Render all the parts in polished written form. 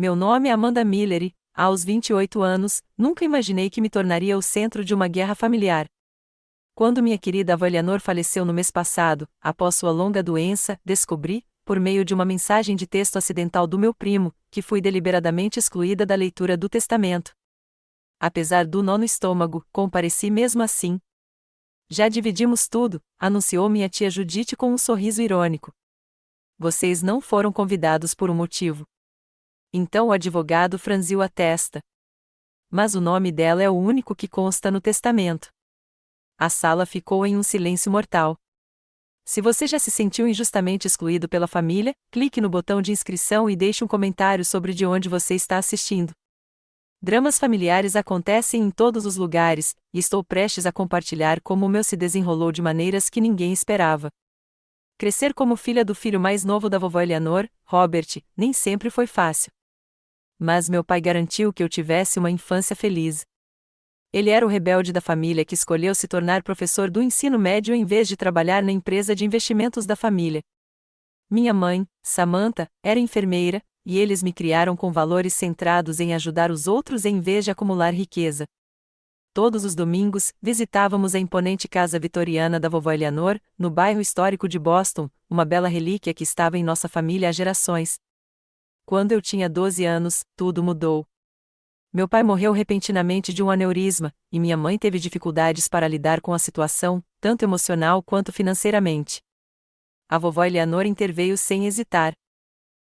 Meu nome é Amanda Miller e, aos 28 anos, nunca imaginei que me tornaria o centro de uma guerra familiar. Quando minha querida avó Eleanor faleceu no mês passado, após sua longa doença, descobri, por meio de uma mensagem de texto acidental do meu primo, que fui deliberadamente excluída da leitura do testamento. Apesar do nó no estômago, compareci mesmo assim. Já dividimos tudo, anunciou minha tia Judite com um sorriso irônico. Vocês não foram convidados por um motivo. Então o advogado franziu a testa. Mas o nome dela é o único que consta no testamento. A sala ficou em um silêncio mortal. Se você já se sentiu injustamente excluído pela família, clique no botão de inscrição e deixe um comentário sobre de onde você está assistindo. Dramas familiares acontecem em todos os lugares, e estou prestes a compartilhar como o meu se desenrolou de maneiras que ninguém esperava. Crescer como filha do filho mais novo da vovó Eleanor, Robert, nem sempre foi fácil. Mas meu pai garantiu que eu tivesse uma infância feliz. Ele era o rebelde da família que escolheu se tornar professor do ensino médio em vez de trabalhar na empresa de investimentos da família. Minha mãe, Samantha, era enfermeira, e eles me criaram com valores centrados em ajudar os outros em vez de acumular riqueza. Todos os domingos, visitávamos a imponente casa vitoriana da vovó Eleanor, no bairro histórico de Boston, uma bela relíquia que estava em nossa família há gerações. Quando eu tinha 12 anos, tudo mudou. Meu pai morreu repentinamente de um aneurisma, e minha mãe teve dificuldades para lidar com a situação, tanto emocional quanto financeiramente. A vovó Eleanor interveio sem hesitar.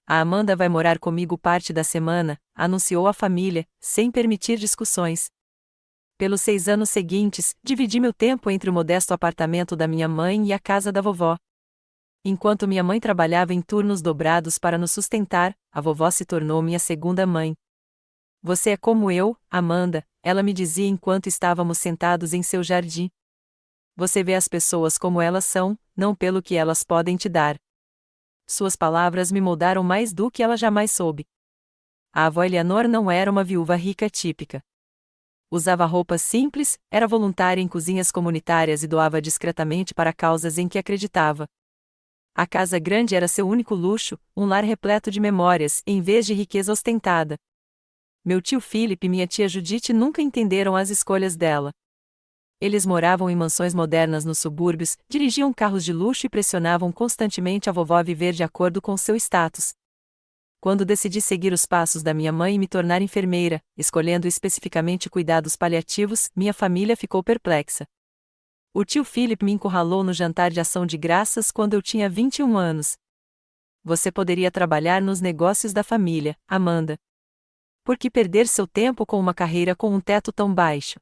A Amanda vai morar comigo parte da semana, anunciou a família, sem permitir discussões. Pelos 6 anos seguintes, dividi meu tempo entre o modesto apartamento da minha mãe e a casa da vovó. Enquanto minha mãe trabalhava em turnos dobrados para nos sustentar, a vovó se tornou minha segunda mãe. Você é como eu, Amanda, ela me dizia enquanto estávamos sentados em seu jardim. Você vê as pessoas como elas são, não pelo que elas podem te dar. Suas palavras me moldaram mais do que ela jamais soube. A avó Eleanor não era uma viúva rica típica. Usava roupas simples, era voluntária em cozinhas comunitárias e doava discretamente para causas em que acreditava. A casa grande era seu único luxo, um lar repleto de memórias, em vez de riqueza ostentada. Meu tio Philip e minha tia Judite nunca entenderam as escolhas dela. Eles moravam em mansões modernas nos subúrbios, dirigiam carros de luxo e pressionavam constantemente a vovó a viver de acordo com seu status. Quando decidi seguir os passos da minha mãe e me tornar enfermeira, escolhendo especificamente cuidados paliativos, minha família ficou perplexa. O tio Philip me encurralou no jantar de ação de graças quando eu tinha 21 anos. Você poderia trabalhar nos negócios da família, Amanda. Por que perder seu tempo com uma carreira com um teto tão baixo?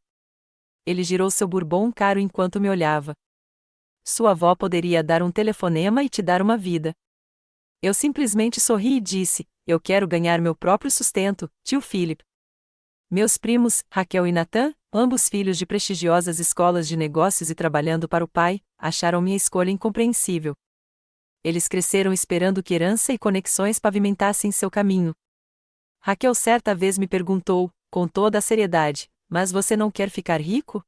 Ele girou seu bourbon caro enquanto me olhava. Sua avó poderia dar um telefonema e te dar uma vida. Eu simplesmente sorri e disse, eu quero ganhar meu próprio sustento, tio Philip. Meus primos, Raquel e Nathan, ambos filhos de prestigiosas escolas de negócios e trabalhando para o pai, acharam minha escolha incompreensível. Eles cresceram esperando que herança e conexões pavimentassem seu caminho. Raquel certa vez me perguntou, com toda a seriedade, mas você não quer ficar rico?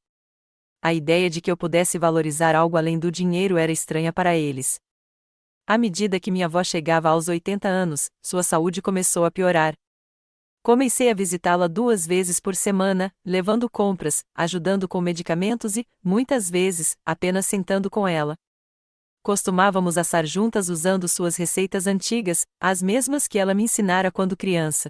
A ideia de que eu pudesse valorizar algo além do dinheiro era estranha para eles. À medida que minha avó chegava aos 80 anos, sua saúde começou a piorar. Comecei a visitá-la 2 vezes por semana, levando compras, ajudando com medicamentos e, muitas vezes, apenas sentando com ela. Costumávamos assar juntas usando suas receitas antigas, as mesmas que ela me ensinara quando criança.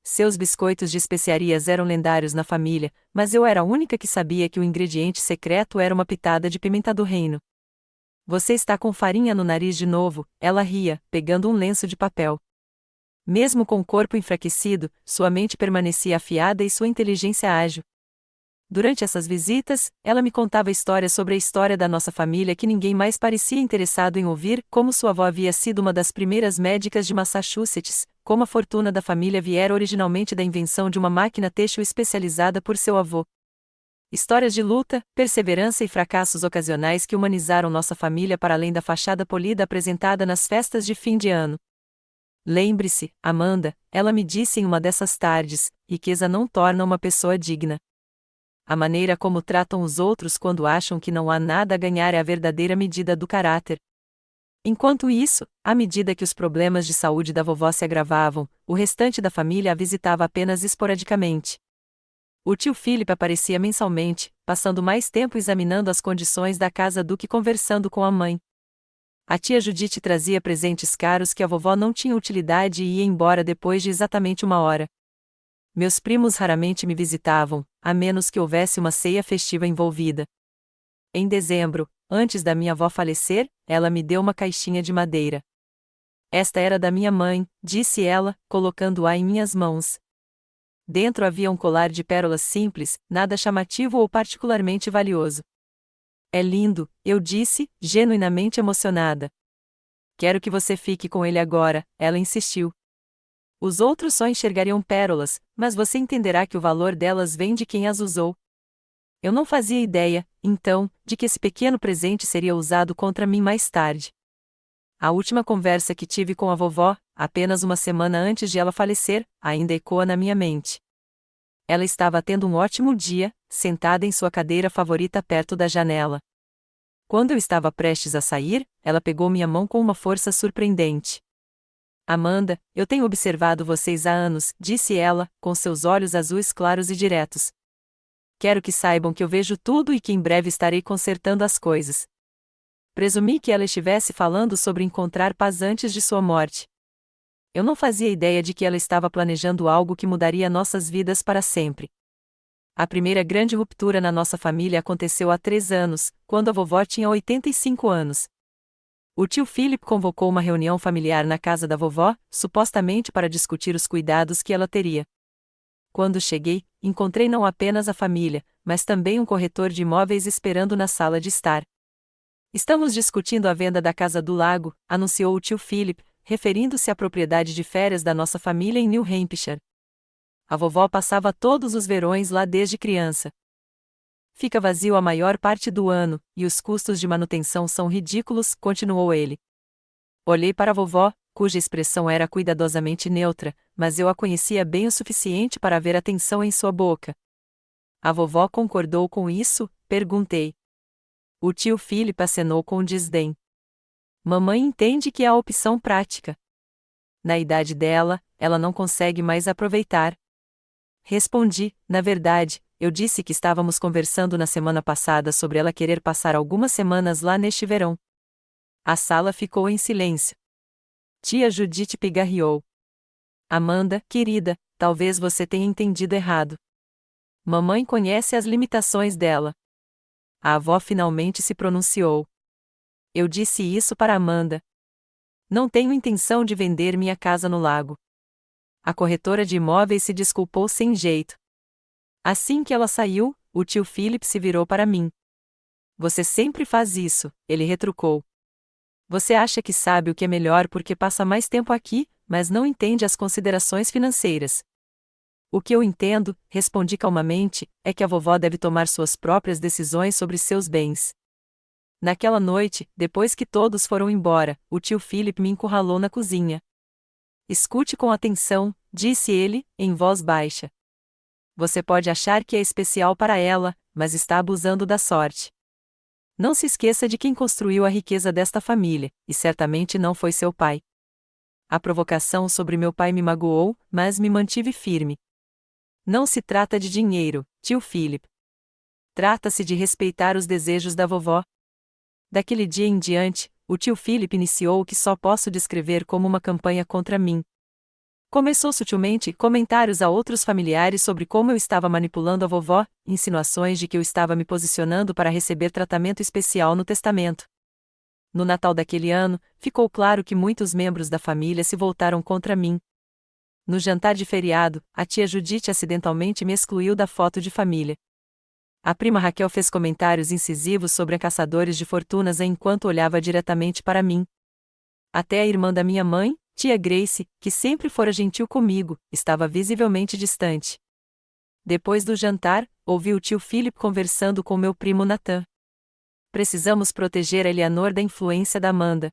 Seus biscoitos de especiarias eram lendários na família, mas eu era a única que sabia que o ingrediente secreto era uma pitada de pimenta do reino. Você está com farinha no nariz de novo, ela ria, pegando um lenço de papel. Mesmo com o corpo enfraquecido, sua mente permanecia afiada e sua inteligência ágil. Durante essas visitas, ela me contava histórias sobre a história da nossa família que ninguém mais parecia interessado em ouvir, como sua avó havia sido uma das primeiras médicas de Massachusetts, como a fortuna da família viera originalmente da invenção de uma máquina têxtil especializada por seu avô. Histórias de luta, perseverança e fracassos ocasionais que humanizaram nossa família para além da fachada polida apresentada nas festas de fim de ano. Lembre-se, Amanda, ela me disse em uma dessas tardes, riqueza não torna uma pessoa digna. A maneira como tratam os outros quando acham que não há nada a ganhar é a verdadeira medida do caráter. Enquanto isso, à medida que os problemas de saúde da vovó se agravavam, o restante da família a visitava apenas esporadicamente. O tio Philip aparecia mensalmente, passando mais tempo examinando as condições da casa do que conversando com a mãe. A tia Judite trazia presentes caros que a vovó não tinha utilidade e ia embora depois de exatamente uma hora. Meus primos raramente me visitavam, a menos que houvesse uma ceia festiva envolvida. Em dezembro, antes da minha avó falecer, ela me deu uma caixinha de madeira. Esta era da minha mãe, disse ela, colocando-a em minhas mãos. Dentro havia um colar de pérolas simples, nada chamativo ou particularmente valioso. É lindo, eu disse, genuinamente emocionada. Quero que você fique com ele agora, ela insistiu. Os outros só enxergariam pérolas, mas você entenderá que o valor delas vem de quem as usou. Eu não fazia ideia, então, de que esse pequeno presente seria usado contra mim mais tarde. A última conversa que tive com a vovó, apenas uma semana antes de ela falecer, ainda ecoa na minha mente. Ela estava tendo um ótimo dia, sentada em sua cadeira favorita perto da janela. Quando eu estava prestes a sair, ela pegou minha mão com uma força surpreendente. Amanda, eu tenho observado vocês há anos, disse ela, com seus olhos azuis claros e diretos. Quero que saibam que eu vejo tudo e que em breve estarei consertando as coisas. Presumi que ela estivesse falando sobre encontrar paz antes de sua morte. Eu não fazia ideia de que ela estava planejando algo que mudaria nossas vidas para sempre. A primeira grande ruptura na nossa família aconteceu há 3 anos, quando a vovó tinha 85 anos. O tio Philip convocou uma reunião familiar na casa da vovó, supostamente para discutir os cuidados que ela teria. Quando cheguei, encontrei não apenas a família, mas também um corretor de imóveis esperando na sala de estar. Estamos discutindo a venda da casa do lago, anunciou o tio Philip, referindo-se à propriedade de férias da nossa família em New Hampshire. A vovó passava todos os verões lá desde criança. Fica vazio a maior parte do ano, e os custos de manutenção são ridículos, continuou ele. Olhei para a vovó, cuja expressão era cuidadosamente neutra, mas eu a conhecia bem o suficiente para ver a tensão em sua boca. A vovó concordou com isso? Perguntei. O tio Philip acenou com desdém. Mamãe entende que é a opção prática. Na idade dela, ela não consegue mais aproveitar. Respondi, na verdade, eu disse que estávamos conversando na semana passada sobre ela querer passar algumas semanas lá neste verão. A sala ficou em silêncio. Tia Judite pigarreou. Amanda, querida, talvez você tenha entendido errado. Mamãe conhece as limitações dela. A avó finalmente se pronunciou. Eu disse isso para Amanda. Não tenho intenção de vender minha casa no lago. A corretora de imóveis se desculpou sem jeito. Assim que ela saiu, o tio Philip se virou para mim. Você sempre faz isso, ele retrucou. Você acha que sabe o que é melhor porque passa mais tempo aqui, mas não entende as considerações financeiras. O que eu entendo, respondi calmamente, é que a vovó deve tomar suas próprias decisões sobre seus bens. Naquela noite, depois que todos foram embora, o tio Philip me encurralou na cozinha. Escute com atenção, disse ele, em voz baixa. Você pode achar que é especial para ela, mas está abusando da sorte. Não se esqueça de quem construiu a riqueza desta família, e certamente não foi seu pai. A provocação sobre meu pai me magoou, mas me mantive firme. Não se trata de dinheiro, tio Philip. Trata-se de respeitar os desejos da vovó. Daquele dia em diante, o tio Philip iniciou o que só posso descrever como uma campanha contra mim. Começou sutilmente comentários a outros familiares sobre como eu estava manipulando a vovó, insinuações de que eu estava me posicionando para receber tratamento especial no testamento. No Natal daquele ano, ficou claro que muitos membros da família se voltaram contra mim. No jantar de feriado, a tia Judite acidentalmente me excluiu da foto de família. A prima Raquel fez comentários incisivos sobre caçadores de fortunas enquanto olhava diretamente para mim. Até a irmã da minha mãe, tia Grace, que sempre fora gentil comigo, estava visivelmente distante. Depois do jantar, ouvi o tio Philip conversando com meu primo Nathan. Precisamos proteger a Eleanor da influência da Amanda.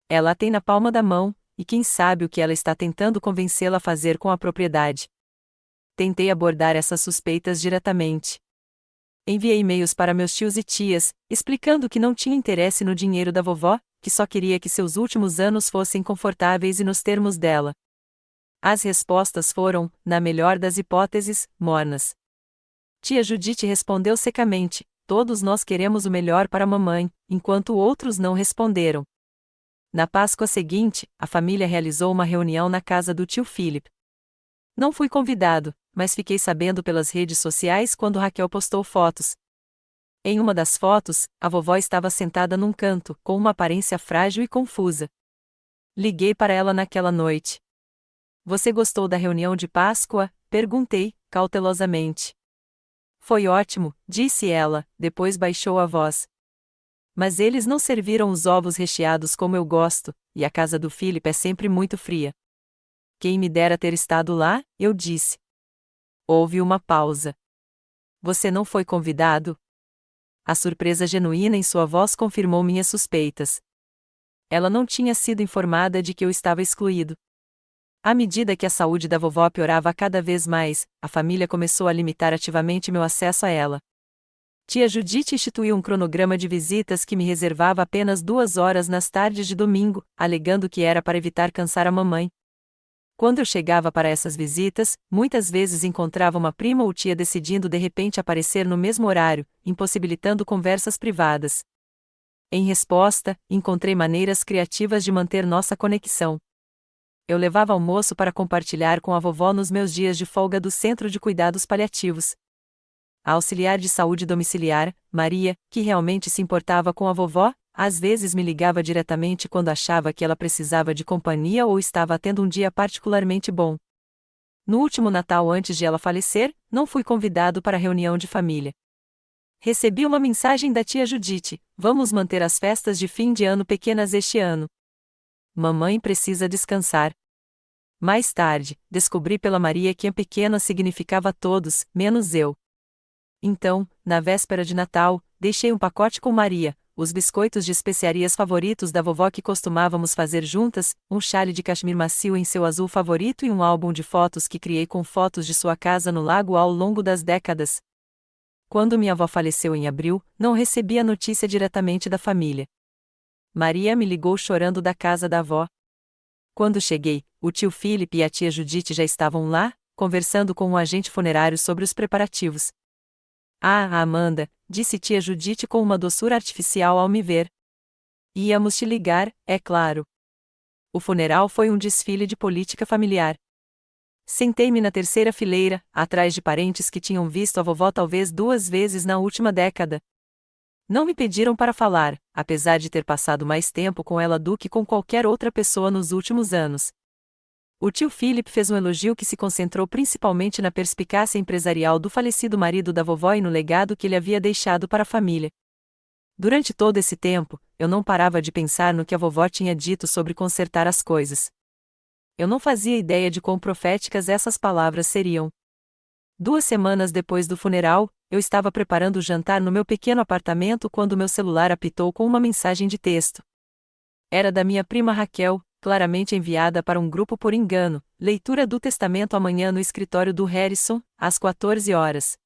Ela a tem na palma da mão, e quem sabe o que ela está tentando convencê-la a fazer com a propriedade. Tentei abordar essas suspeitas diretamente. Enviei e-mails para meus tios e tias, explicando que não tinha interesse no dinheiro da vovó, que só queria que seus últimos anos fossem confortáveis e nos termos dela. As respostas foram, na melhor das hipóteses, mornas. Tia Judite respondeu secamente: todos nós queremos o melhor para a mamãe, enquanto outros não responderam. Na Páscoa seguinte, a família realizou uma reunião na casa do tio Philip. Não fui convidado, mas fiquei sabendo pelas redes sociais quando Raquel postou fotos. Em uma das fotos, a vovó estava sentada num canto, com uma aparência frágil e confusa. Liguei para ela naquela noite. Você gostou da reunião de Páscoa? Perguntei, cautelosamente. Foi ótimo, disse ela, depois baixou a voz. Mas eles não serviram os ovos recheados como eu gosto, e a casa do Philip é sempre muito fria. Quem me dera ter estado lá, eu disse. Houve uma pausa. Você não foi convidado? A surpresa genuína em sua voz confirmou minhas suspeitas. Ela não tinha sido informada de que eu estava excluído. À medida que a saúde da vovó piorava cada vez mais, a família começou a limitar ativamente meu acesso a ela. Tia Judite instituiu um cronograma de visitas que me reservava apenas 2 horas nas tardes de domingo, alegando que era para evitar cansar a mamãe. Quando eu chegava para essas visitas, muitas vezes encontrava uma prima ou tia decidindo de repente aparecer no mesmo horário, impossibilitando conversas privadas. Em resposta, encontrei maneiras criativas de manter nossa conexão. Eu levava almoço para compartilhar com a vovó nos meus dias de folga do Centro de Cuidados Paliativos. A auxiliar de saúde domiciliar, Maria, que realmente se importava com a vovó, às vezes me ligava diretamente quando achava que ela precisava de companhia ou estava tendo um dia particularmente bom. No último Natal antes de ela falecer, não fui convidado para a reunião de família. Recebi uma mensagem da tia Judite: vamos manter as festas de fim de ano pequenas este ano. Mamãe precisa descansar. Mais tarde, descobri pela Maria que a pequena significava todos, menos eu. Então, na véspera de Natal, deixei um pacote com Maria, os biscoitos de especiarias favoritos da vovó que costumávamos fazer juntas, um chale de cachemir macio em seu azul favorito e um álbum de fotos que criei com fotos de sua casa no lago ao longo das décadas. Quando minha avó faleceu em abril, não recebi a notícia diretamente da família. Maria me ligou chorando da casa da avó. Quando cheguei, o tio Philip e a tia Judite já estavam lá, conversando com um agente funerário sobre os preparativos. Ah, Amanda, disse tia Judite com uma doçura artificial ao me ver. Íamos te ligar, é claro. O funeral foi um desfile de política familiar. Sentei-me na terceira fileira, atrás de parentes que tinham visto a vovó talvez 2 vezes na última década. Não me pediram para falar, apesar de ter passado mais tempo com ela do que com qualquer outra pessoa nos últimos anos. O tio Philip fez um elogio que se concentrou principalmente na perspicácia empresarial do falecido marido da vovó e no legado que ele havia deixado para a família. Durante todo esse tempo, eu não parava de pensar no que a vovó tinha dito sobre consertar as coisas. Eu não fazia ideia de quão proféticas essas palavras seriam. 2 semanas depois do funeral, eu estava preparando o jantar no meu pequeno apartamento quando meu celular apitou com uma mensagem de texto. Era da minha prima Raquel, claramente enviada para um grupo por engano: leitura do testamento amanhã no escritório do Harrison, às 14 horas.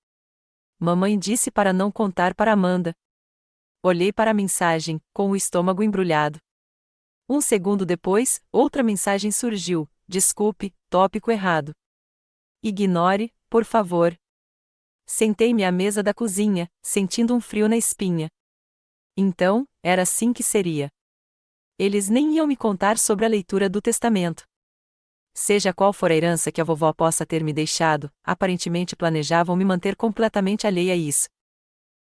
Mamãe disse para não contar para Amanda. Olhei para a mensagem, com o estômago embrulhado. 1 segundo depois, outra mensagem surgiu: desculpe, tópico errado. Ignore, por favor. Sentei-me à mesa da cozinha, sentindo um frio na espinha. Então, era assim que seria. Eles nem iam me contar sobre a leitura do testamento. Seja qual for a herança que a vovó possa ter me deixado, aparentemente planejavam me manter completamente alheia a isso.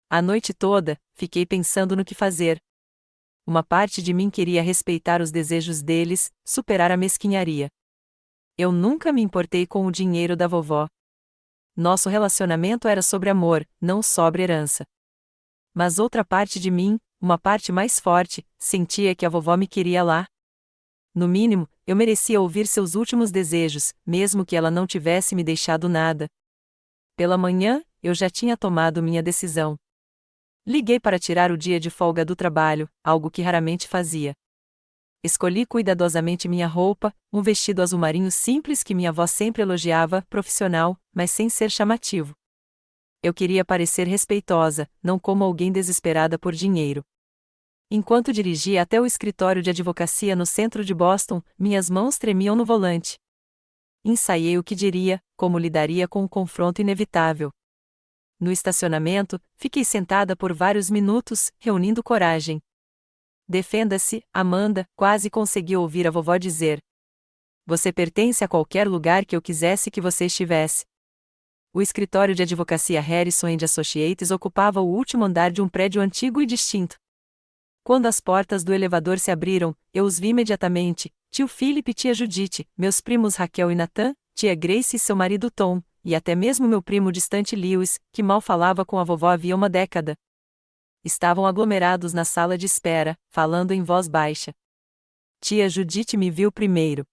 A noite toda, fiquei pensando no que fazer. Uma parte de mim queria respeitar os desejos deles, superar a mesquinharia. Eu nunca me importei com o dinheiro da vovó. Nosso relacionamento era sobre amor, não sobre herança. Mas outra parte de mim, uma parte mais forte, sentia que a vovó me queria lá. No mínimo, eu merecia ouvir seus últimos desejos, mesmo que ela não tivesse me deixado nada. Pela manhã, eu já tinha tomado minha decisão. Liguei para tirar o dia de folga do trabalho, algo que raramente fazia. Escolhi cuidadosamente minha roupa, um vestido azul marinho simples que minha avó sempre elogiava, profissional, mas sem ser chamativo. Eu queria parecer respeitosa, não como alguém desesperada por dinheiro. Enquanto dirigia até o escritório de advocacia no centro de Boston, minhas mãos tremiam no volante. Ensaiei o que diria, como lidaria com o confronto inevitável. No estacionamento, fiquei sentada por vários minutos, reunindo coragem. Defenda-se, Amanda, quase consegui ouvir a vovó dizer. Você pertence a qualquer lugar que eu quisesse que você estivesse. O escritório de advocacia Harrison & Associates ocupava o último andar de um prédio antigo e distinto. Quando as portas do elevador se abriram, eu os vi imediatamente: tio Philip e tia Judith, meus primos Raquel e Nathan, tia Grace e seu marido Tom, e até mesmo meu primo distante Lewis, que mal falava com a vovó havia uma década. Estavam aglomerados na sala de espera, falando em voz baixa. Tia Judith me viu primeiro.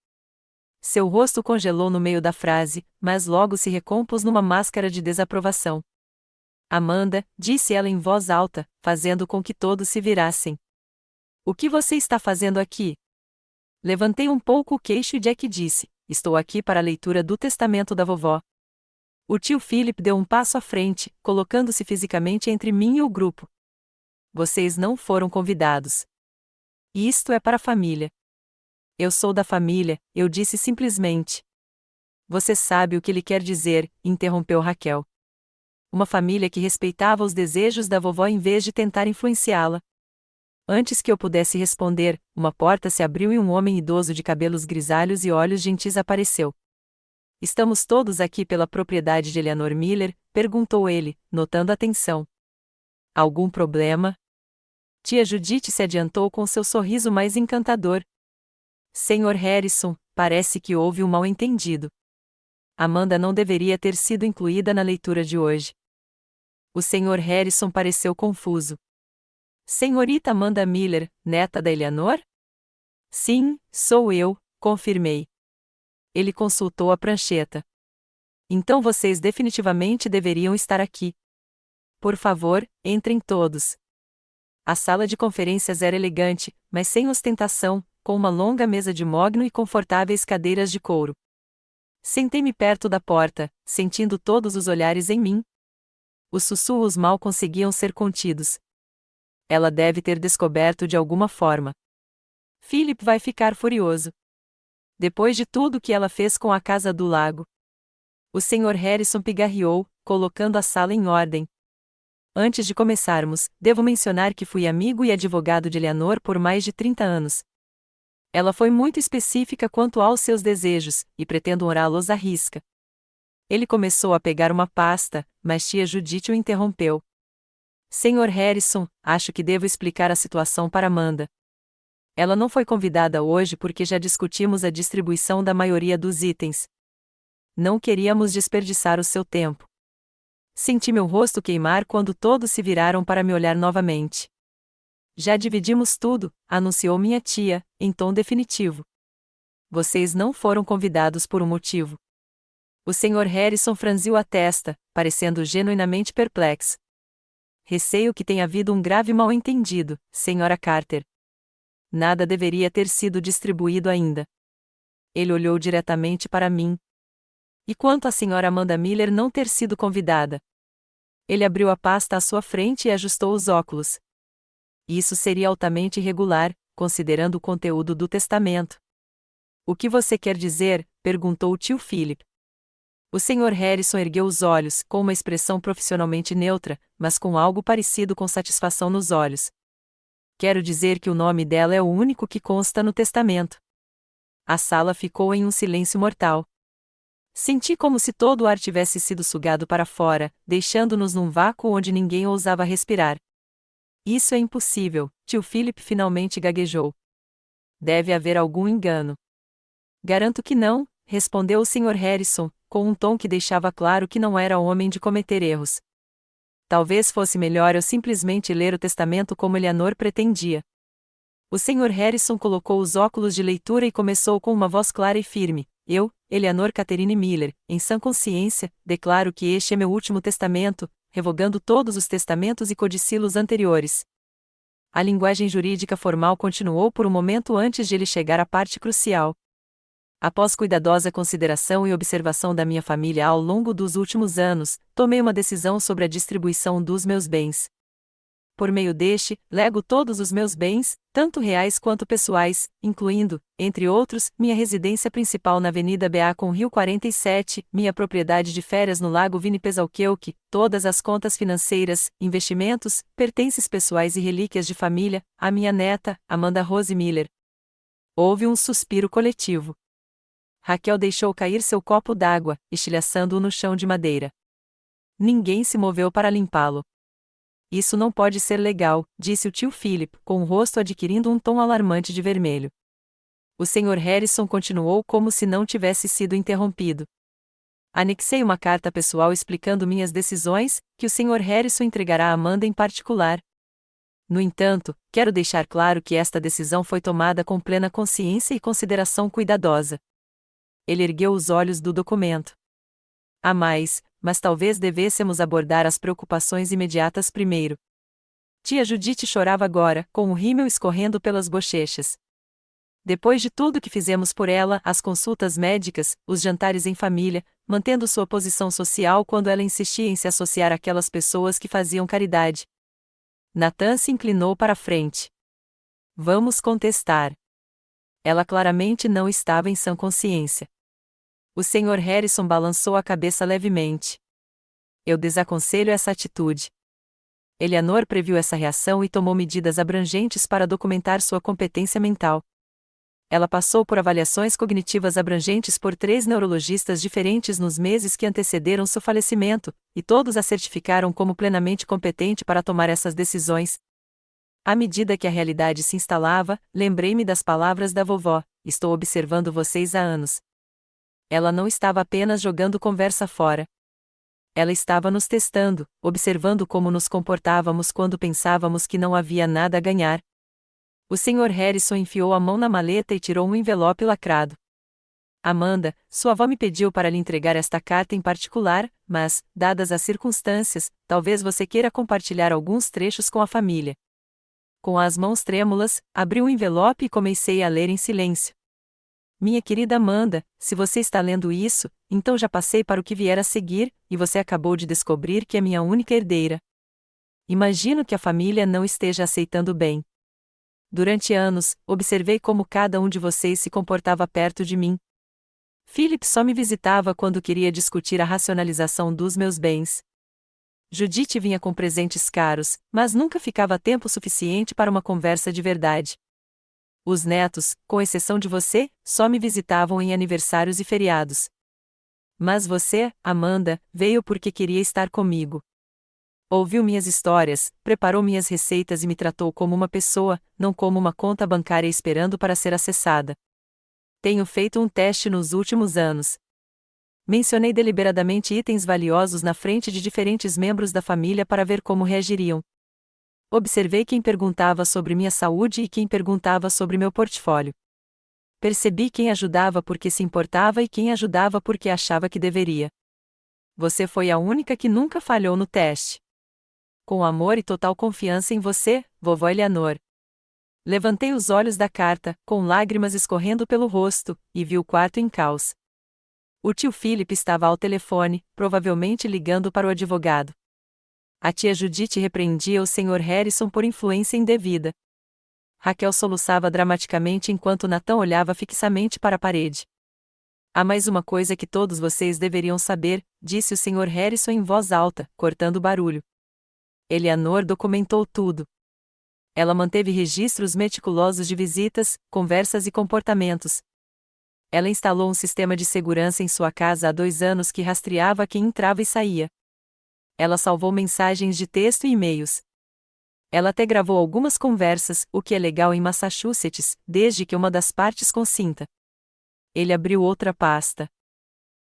Seu rosto congelou no meio da frase, mas logo se recompôs numa máscara de desaprovação. Amanda, disse ela em voz alta, fazendo com que todos se virassem. O que você está fazendo aqui? Levantei um pouco o queixo e Jack disse: estou aqui para a leitura do testamento da vovó. O tio Philip deu um passo à frente, colocando-se fisicamente entre mim e o grupo. Vocês não foram convidados. Isto é para a família. Eu sou da família, eu disse simplesmente. Você sabe o que ele quer dizer, interrompeu Raquel. Uma família que respeitava os desejos da vovó em vez de tentar influenciá-la. Antes que eu pudesse responder, uma porta se abriu e um homem idoso de cabelos grisalhos e olhos gentis apareceu. Estamos todos aqui pela propriedade de Eleanor Miller? Perguntou ele, notando a tensão. Algum problema? Tia Judith se adiantou com seu sorriso mais encantador. Senhor Harrison, parece que houve um mal-entendido. Amanda não deveria ter sido incluída na leitura de hoje. O Sr. Harrison pareceu confuso. Senhorita Amanda Miller, neta da Eleanor? Sim, sou eu, confirmei. Ele consultou a prancheta. Então vocês definitivamente deveriam estar aqui. Por favor, entrem todos. A sala de conferências era elegante, mas sem ostentação, com uma longa mesa de mogno e confortáveis cadeiras de couro. Sentei-me perto da porta, sentindo todos os olhares em mim. Os sussurros mal conseguiam ser contidos. Ela deve ter descoberto de alguma forma. Philip vai ficar furioso. Depois de tudo que ela fez com a Casa do Lago. O Sr. Harrison pigarreou, colocando a sala em ordem. Antes de começarmos, devo mencionar que fui amigo e advogado de Eleanor por mais de 30 anos. Ela foi muito específica quanto aos seus desejos, e pretendo honrá-los à risca. Ele começou a pegar uma pasta, mas tia Judith o interrompeu. Sr. Harrison, acho que devo explicar a situação para Amanda. Ela não foi convidada hoje porque já discutimos a distribuição da maioria dos itens. Não queríamos desperdiçar o seu tempo. Senti meu rosto queimar quando todos se viraram para me olhar novamente. Já dividimos tudo, anunciou minha tia, em tom definitivo. Vocês não foram convidados por um motivo. O Sr. Harrison franziu a testa, parecendo genuinamente perplexo. Receio que tenha havido um grave mal-entendido, Sra. Carter. Nada deveria ter sido distribuído ainda. Ele olhou diretamente para mim. E quanto à Sra. Amanda Miller não ter sido convidada? Ele abriu a pasta à sua frente e ajustou os óculos. Isso seria altamente irregular, considerando o conteúdo do testamento. O que você quer dizer? Perguntou o tio Philip. O Sr. Harrison ergueu os olhos, com uma expressão profissionalmente neutra, mas com algo parecido com satisfação nos olhos. Quero dizer que o nome dela é o único que consta no testamento. A sala ficou em um silêncio mortal. Senti como se todo o ar tivesse sido sugado para fora, deixando-nos num vácuo onde ninguém ousava respirar. Isso é impossível, tio Philip finalmente gaguejou. Deve haver algum engano. Garanto que não, respondeu o Sr. Harrison, com um tom que deixava claro que não era homem de cometer erros. Talvez fosse melhor eu simplesmente ler o testamento como Eleanor pretendia. O Sr. Harrison colocou os óculos de leitura e começou com uma voz clara e firme. Eu, Eleanor Catherine Miller, em sã consciência, declaro que este é meu último testamento, revogando todos os testamentos e codicilos anteriores. A linguagem jurídica formal continuou por um momento antes de ele chegar à parte crucial. Após cuidadosa consideração e observação da minha família ao longo dos últimos anos, tomei uma decisão sobre a distribuição dos meus bens. Por meio deste, lego todos os meus bens, tanto reais quanto pessoais, incluindo, entre outros, minha residência principal na Avenida Beacon Rio 47, minha propriedade de férias no Lago Winnipesaukeuk, todas as contas financeiras, investimentos, pertences pessoais e relíquias de família, a minha neta, Amanda Rose Miller. Houve um suspiro coletivo. Raquel deixou cair seu copo d'água, estilhaçando-o no chão de madeira. Ninguém se moveu para limpá-lo. Isso não pode ser legal, disse o tio Philip, com o rosto adquirindo um tom alarmante de vermelho. O Sr. Harrison continuou como se não tivesse sido interrompido. Anexei uma carta pessoal explicando minhas decisões, que o Sr. Harrison entregará a Amanda em particular. No entanto, quero deixar claro que esta decisão foi tomada com plena consciência e consideração cuidadosa. Ele ergueu os olhos do documento. Há mais, mas talvez devêssemos abordar as preocupações imediatas primeiro. Tia Judite chorava agora, com o rímel escorrendo pelas bochechas. Depois de tudo que fizemos por ela, as consultas médicas, os jantares em família, mantendo sua posição social quando ela insistia em se associar àquelas pessoas que faziam caridade. Nathan se inclinou para a frente. Vamos contestar. Ela claramente não estava em sã consciência. O Sr. Harrison balançou a cabeça levemente. Eu desaconselho essa atitude. Eleanor previu essa reação e tomou medidas abrangentes para documentar sua competência mental. Ela passou por avaliações cognitivas abrangentes por 3 neurologistas diferentes nos meses que antecederam seu falecimento, e todos a certificaram como plenamente competente para tomar essas decisões. À medida que a realidade se instalava, lembrei-me das palavras da vovó: estou observando vocês há anos. Ela não estava apenas jogando conversa fora. Ela estava nos testando, observando como nos comportávamos quando pensávamos que não havia nada a ganhar. O Sr. Harrison enfiou a mão na maleta e tirou um envelope lacrado. Amanda, sua avó me pediu para lhe entregar esta carta em particular, mas, dadas as circunstâncias, talvez você queira compartilhar alguns trechos com a família. Com as mãos trêmulas, abri o envelope e comecei a ler em silêncio. Minha querida Amanda, se você está lendo isso, então já passei para o que vier a seguir, e você acabou de descobrir que é minha única herdeira. Imagino que a família não esteja aceitando bem. Durante anos, observei como cada um de vocês se comportava perto de mim. Philip só me visitava quando queria discutir a racionalização dos meus bens. Judith vinha com presentes caros, mas nunca ficava tempo suficiente para uma conversa de verdade. Os netos, com exceção de você, só me visitavam em aniversários e feriados. Mas você, Amanda, veio porque queria estar comigo. Ouviu minhas histórias, preparou minhas receitas e me tratou como uma pessoa, não como uma conta bancária esperando para ser acessada. Tenho feito um teste nos últimos anos. Mencionei deliberadamente itens valiosos na frente de diferentes membros da família para ver como reagiriam. Observei quem perguntava sobre minha saúde e quem perguntava sobre meu portfólio. Percebi quem ajudava porque se importava e quem ajudava porque achava que deveria. Você foi a única que nunca falhou no teste. Com amor e total confiança em você, vovó Eleanor. Levantei os olhos da carta, com lágrimas escorrendo pelo rosto, e vi o quarto em caos. O tio Philip estava ao telefone, provavelmente ligando para o advogado. A tia Judith repreendia o Sr. Harrison por influência indevida. Raquel soluçava dramaticamente enquanto Nathan olhava fixamente para a parede. Há mais uma coisa que todos vocês deveriam saber, disse o Sr. Harrison em voz alta, cortando o barulho. Eleanor documentou tudo. Ela manteve registros meticulosos de visitas, conversas e comportamentos. Ela instalou um sistema de segurança em sua casa há 2 anos que rastreava quem entrava e saía. Ela salvou mensagens de texto e e-mails. Ela até gravou algumas conversas, o que é legal em Massachusetts, desde que uma das partes consinta. Ele abriu outra pasta.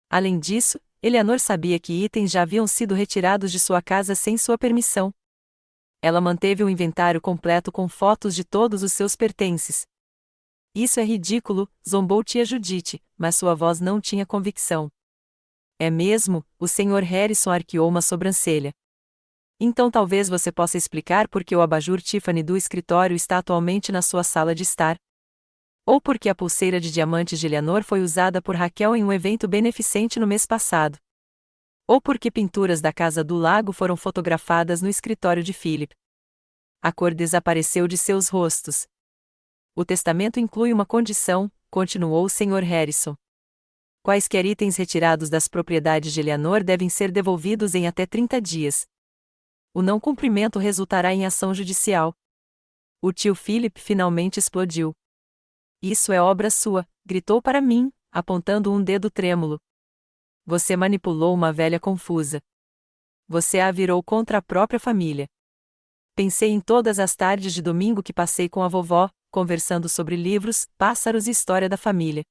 Além disso, Eleanor sabia que itens já haviam sido retirados de sua casa sem sua permissão. Ela manteve um inventário completo com fotos de todos os seus pertences. Isso é ridículo, zombou tia Judith, mas sua voz não tinha convicção. É mesmo? O Sr. Harrison arqueou uma sobrancelha. Então talvez você possa explicar por que o abajur Tiffany do escritório está atualmente na sua sala de estar. Ou por que a pulseira de diamantes de Eleanor foi usada por Raquel em um evento beneficente no mês passado. Ou por que pinturas da Casa do Lago foram fotografadas no escritório de Philip. A cor desapareceu de seus rostos. O testamento inclui uma condição, continuou o Sr. Harrison. Quaisquer itens retirados das propriedades de Eleanor devem ser devolvidos em até 30 dias. O não cumprimento resultará em ação judicial. O tio Philip finalmente explodiu. Isso é obra sua, gritou para mim, apontando um dedo trêmulo. Você manipulou uma velha confusa. Você a virou contra a própria família. Pensei em todas as tardes de domingo que passei com a vovó, conversando sobre livros, pássaros e história da família.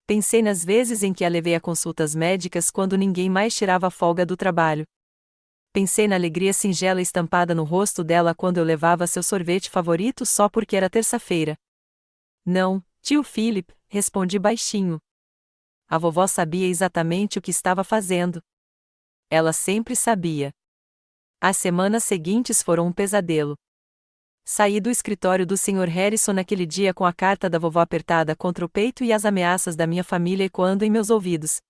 Pensei nas vezes em que a levei a consultas médicas quando ninguém mais tirava a folga do trabalho. Pensei na alegria singela estampada no rosto dela quando eu levava seu sorvete favorito só porque era terça-feira. Não, tio Philip, respondi baixinho. A vovó sabia exatamente o que estava fazendo. Ela sempre sabia. As semanas seguintes foram um pesadelo. Saí do escritório do Sr. Harrison naquele dia com a carta da vovó apertada contra o peito e as ameaças da minha família ecoando em meus ouvidos.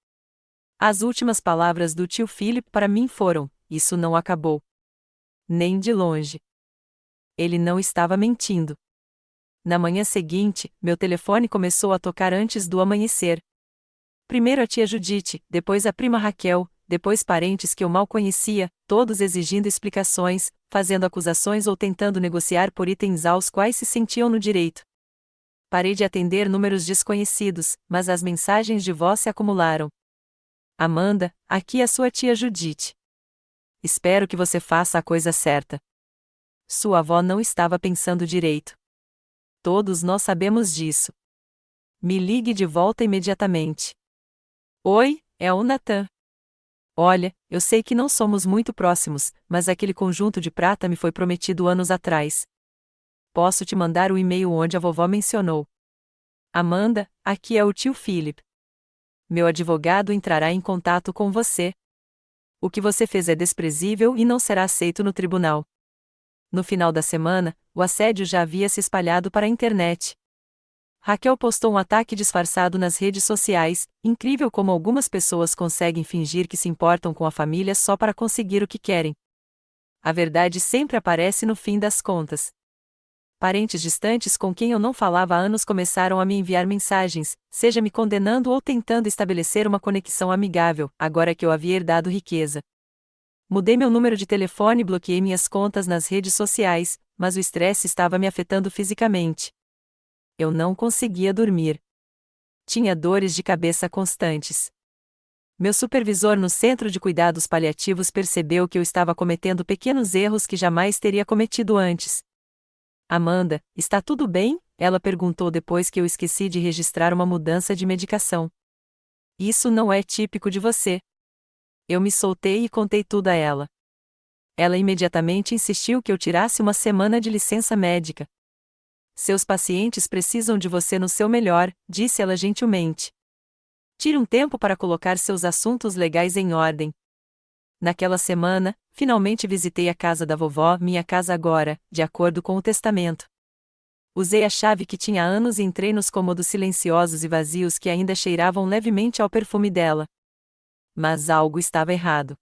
As últimas palavras do tio Philip para mim foram: isso não acabou. Nem de longe. Ele não estava mentindo. Na manhã seguinte, meu telefone começou a tocar antes do amanhecer. Primeiro a tia Judite, depois a prima Raquel, depois parentes que eu mal conhecia, todos exigindo explicações, fazendo acusações ou tentando negociar por itens aos quais se sentiam no direito. Parei de atender números desconhecidos, mas as mensagens de voz se acumularam. Amanda, aqui é sua tia Judite. Espero que você faça a coisa certa. Sua avó não estava pensando direito. Todos nós sabemos disso. Me ligue de volta imediatamente. Oi, é o Nathan. Olha, eu sei que não somos muito próximos, mas aquele conjunto de prata me foi prometido anos atrás. Posso te mandar o e-mail onde a vovó mencionou. Amanda, aqui é o tio Philip. Meu advogado entrará em contato com você. O que você fez é desprezível e não será aceito no tribunal. No final da semana, o assédio já havia se espalhado para a internet. Raquel postou um ataque disfarçado nas redes sociais. Incrível como algumas pessoas conseguem fingir que se importam com a família só para conseguir o que querem. A verdade sempre aparece no fim das contas. Parentes distantes com quem eu não falava há anos começaram a me enviar mensagens, seja me condenando ou tentando estabelecer uma conexão amigável, agora que eu havia herdado riqueza. Mudei meu número de telefone e bloqueei minhas contas nas redes sociais, mas o estresse estava me afetando fisicamente. Eu não conseguia dormir. Tinha dores de cabeça constantes. Meu supervisor no Centro de Cuidados Paliativos percebeu que eu estava cometendo pequenos erros que jamais teria cometido antes. Amanda, está tudo bem? Ela perguntou depois que eu esqueci de registrar uma mudança de medicação. Isso não é típico de você. Eu me soltei e contei tudo a ela. Ela imediatamente insistiu que eu tirasse uma semana de licença médica. Seus pacientes precisam de você no seu melhor, disse ela gentilmente. Tire um tempo para colocar seus assuntos legais em ordem. Naquela semana, finalmente visitei a casa da vovó, minha casa agora, de acordo com o testamento. Usei a chave que tinha há anos e entrei nos cômodos silenciosos e vazios que ainda cheiravam levemente ao perfume dela. Mas algo estava errado.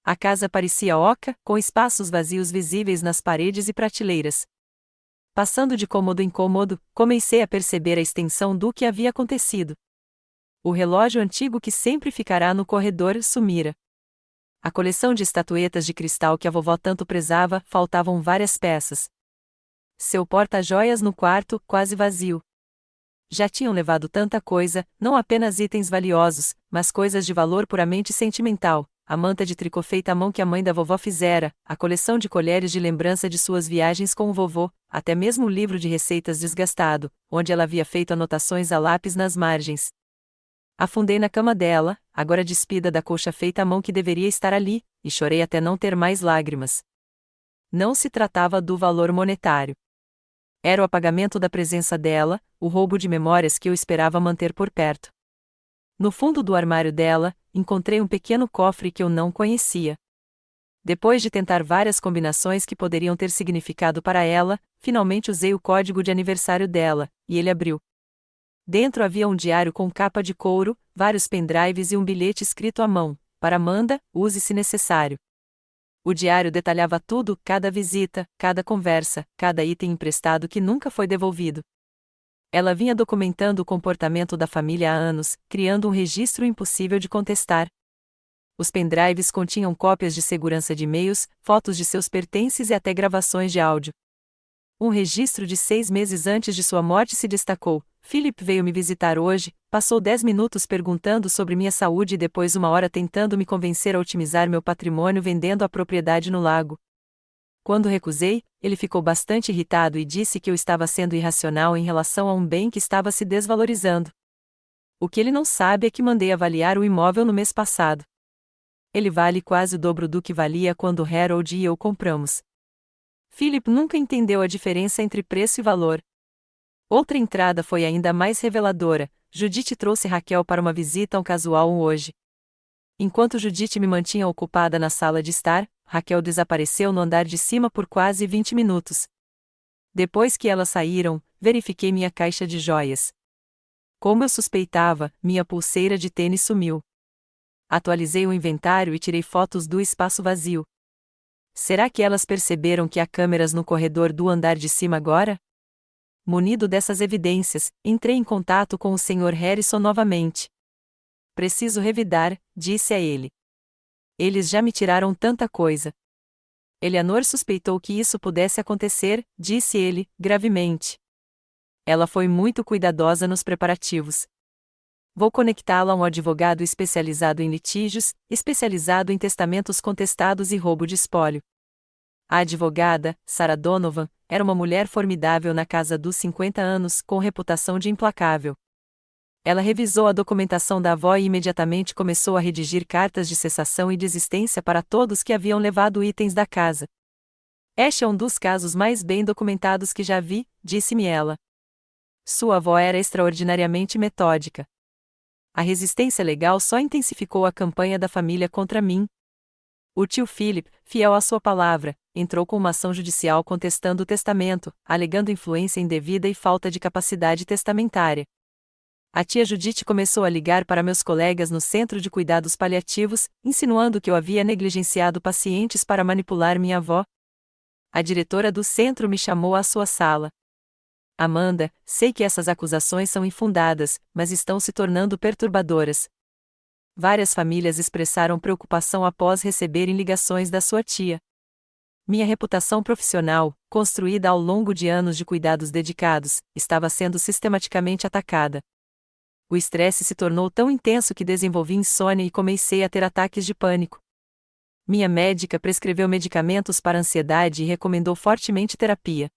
A casa parecia oca, com espaços vazios visíveis nas paredes e prateleiras. Passando de cômodo em cômodo, comecei a perceber a extensão do que havia acontecido. O relógio antigo que sempre ficará no corredor sumira. A coleção de estatuetas de cristal que a vovó tanto prezava, faltavam várias peças. Seu porta-joias no quarto, quase vazio. Já tinham levado tanta coisa, não apenas itens valiosos, mas coisas de valor puramente sentimental. A manta de tricô feita à mão que a mãe da vovó fizera, a coleção de colheres de lembrança de suas viagens com o vovô, até mesmo o livro de receitas desgastado, onde ela havia feito anotações a lápis nas margens. Afundei na cama dela, agora despida da colcha feita à mão que deveria estar ali, e chorei até não ter mais lágrimas. Não se tratava do valor monetário. Era o apagamento da presença dela, o roubo de memórias que eu esperava manter por perto. No fundo do armário dela, encontrei um pequeno cofre que eu não conhecia. Depois de tentar várias combinações que poderiam ter significado para ela, finalmente usei o código de aniversário dela, e ele abriu. Dentro havia um diário com capa de couro, vários pendrives e um bilhete escrito à mão: para Amanda, use se necessário. O diário detalhava tudo, cada visita, cada conversa, cada item emprestado que nunca foi devolvido. Ela vinha documentando o comportamento da família há anos, criando um registro impossível de contestar. Os pendrives continham cópias de segurança de e-mails, fotos de seus pertences e até gravações de áudio. Um registro de 6 meses antes de sua morte se destacou. Philip veio me visitar hoje, passou 10 minutos perguntando sobre minha saúde e depois 1 hora tentando me convencer a otimizar meu patrimônio vendendo a propriedade no lago. Quando recusei, ele ficou bastante irritado e disse que eu estava sendo irracional em relação a um bem que estava se desvalorizando. O que ele não sabe é que mandei avaliar o imóvel no mês passado. Ele vale quase o dobro do que valia quando Harold e eu compramos. Philip nunca entendeu a diferença entre preço e valor. Outra entrada foi ainda mais reveladora. Judith trouxe Raquel para uma visita a um casual hoje. Enquanto Judith me mantinha ocupada na sala de estar, Raquel desapareceu no andar de cima por quase 20 minutos. Depois que elas saíram, verifiquei minha caixa de joias. Como eu suspeitava, minha pulseira de tênis sumiu. Atualizei o inventário e tirei fotos do espaço vazio. Será que elas perceberam que há câmeras no corredor do andar de cima agora? Munido dessas evidências, entrei em contato com o Sr. Harrison novamente. Preciso revidar, disse a ele. Eles já me tiraram tanta coisa. Eleanor suspeitou que isso pudesse acontecer, disse ele, gravemente. Ela foi muito cuidadosa nos preparativos. Vou conectá-la a um advogado especializado em litígios, especializado em testamentos contestados e roubo de espólio. A advogada, Sarah Donovan, era uma mulher formidável na casa dos 50 anos, com reputação de implacável. Ela revisou a documentação da avó e imediatamente começou a redigir cartas de cessação e desistência para todos que haviam levado itens da casa. Este é um dos casos mais bem documentados que já vi, disse-me ela. Sua avó era extraordinariamente metódica. A resistência legal só intensificou a campanha da família contra mim. O tio Philip, fiel à sua palavra, entrou com uma ação judicial contestando o testamento, alegando influência indevida e falta de capacidade testamentária. A tia Judith começou a ligar para meus colegas no Centro de Cuidados Paliativos, insinuando que eu havia negligenciado pacientes para manipular minha avó. A diretora do centro me chamou à sua sala. Amanda, sei que essas acusações são infundadas, mas estão se tornando perturbadoras. Várias famílias expressaram preocupação após receberem ligações da sua tia. Minha reputação profissional, construída ao longo de anos de cuidados dedicados, estava sendo sistematicamente atacada. O estresse se tornou tão intenso que desenvolvi insônia e comecei a ter ataques de pânico. Minha médica prescreveu medicamentos para ansiedade e recomendou fortemente terapia.